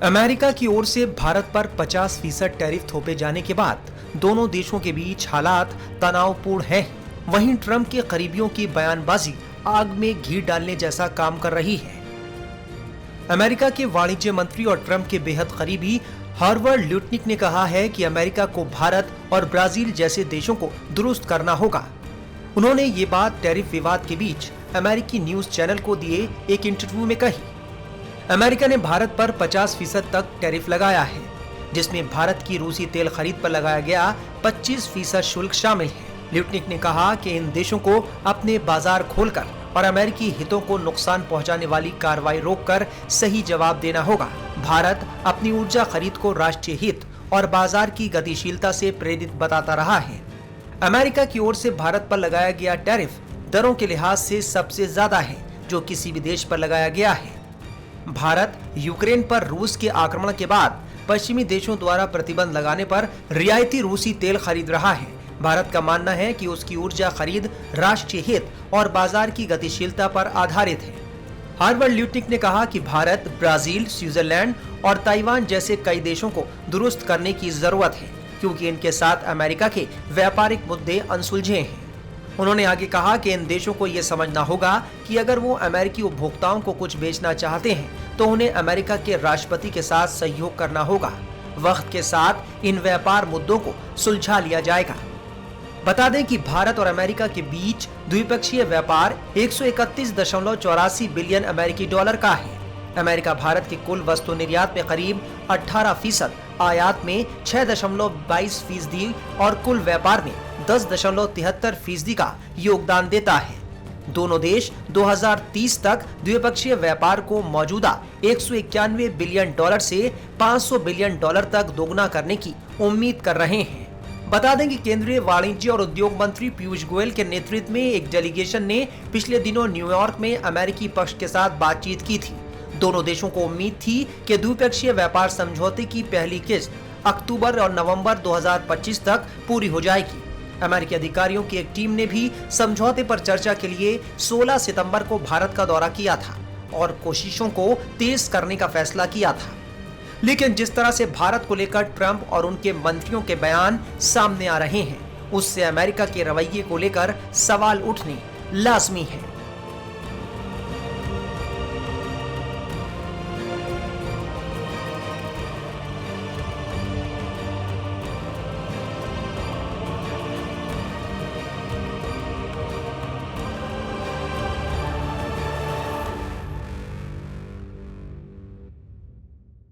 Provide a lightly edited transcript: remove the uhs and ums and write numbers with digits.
America की ओर से भारत पर 50% टैरिफ थोपे जाने के बाद दोनों देशों के बीच हालात तनावपूर्ण हैं। वहीं ट्रंप के करीबियों की बयानबाजी आग में घी डालने जैसा काम कर रही है। अमेरिका के वाणिज्य मंत्री और ट्रंप के बेहद करीबी हार्वर्ड ल्यूटनिक ने कहा है कि अमेरिका को भारत और ब्राजील जैसे देशों को दुरुस्त करना होगा। उन्होंने ये बात टैरिफ विवाद के बीच अमेरिकी न्यूज चैनल को दिए एक इंटरव्यू में कही। अमेरिका ने भारत पर 50% तक टैरिफ लगाया है, जिसमें भारत की रूसी तेल खरीद पर लगाया गया 25% शुल्क शामिल है। ल्यूटनिक ने कहा कि इन देशों को अपने बाजार खोलकर और अमेरिकी हितों को नुकसान पहुंचाने वाली कार्रवाई रोककर सही जवाब देना होगा। भारत अपनी ऊर्जा खरीद को राष्ट्रीय हित और बाजार की गतिशीलता से प्रेरित बताता रहा है। अमेरिका की ओर से भारत पर लगाया गया टैरिफ दरों के लिहाज से सबसे ज्यादा है जो किसी भी देश पर लगाया गया है। भारत यूक्रेन पर रूस के आक्रमण के बाद पश्चिमी देशों द्वारा प्रतिबंध लगाने पर रियायती रूसी तेल खरीद रहा है। भारत का मानना है कि उसकी ऊर्जा खरीद राष्ट्रीय हित और बाजार की गतिशीलता पर आधारित है। हार्वर्ड ल्यूटनिक ने कहा कि भारत, ब्राजील, स्विट्जरलैंड और ताइवान जैसे कई देशों को दुरुस्त करने की जरूरत है, क्योंकि इनके साथ अमेरिका के व्यापारिक मुद्दे अनसुलझे हैं। उन्होंने आगे कहा कि इन देशों को यह समझना होगा कि अगर वो अमेरिकी उपभोक्ताओं को कुछ बेचना चाहते हैं तो उन्हें अमेरिका के राष्ट्रपति के साथ सहयोग करना होगा। वक्त के साथ इन व्यापार मुद्दों को सुलझा लिया जाएगा। बता दें कि भारत और अमेरिका के बीच द्विपक्षीय व्यापार 131.84 बिलियन अमेरिकी डॉलर का है। अमेरिका भारत के कुल वस्तु निर्यात में करीब 18%, आयात में 6.22% और कुल व्यापार में 10.73% का योगदान देता है। दोनों देश 2030 तक द्विपक्षीय व्यापार को मौजूदा 191 बिलियन डॉलर से 500 बिलियन डॉलर तक दोगुना करने की उम्मीद कर रहे हैं। बता दें कि केंद्रीय वाणिज्य और उद्योग मंत्री पीयूष गोयल के नेतृत्व में एक डेलीगेशन ने पिछले दिनों न्यूयॉर्क में अमेरिकी पक्ष के साथ बातचीत की थी। दोनों देशों को उम्मीद थी कि द्विपक्षीय व्यापार समझौते की पहली किस्त अक्टूबर और नवंबर 2025 तक पूरी हो जाएगी। अमेरिकी अधिकारियों की एक टीम ने भी समझौते पर चर्चा के लिए 16 सितंबर को भारत का दौरा किया था और कोशिशों को तेज करने का फैसला किया था। लेकिन जिस तरह से भारत को लेकर ट्रंप और उनके मंत्रियों के बयान सामने आ रहे हैं, उससे अमेरिका के रवैये को लेकर सवाल उठने लाजमी है।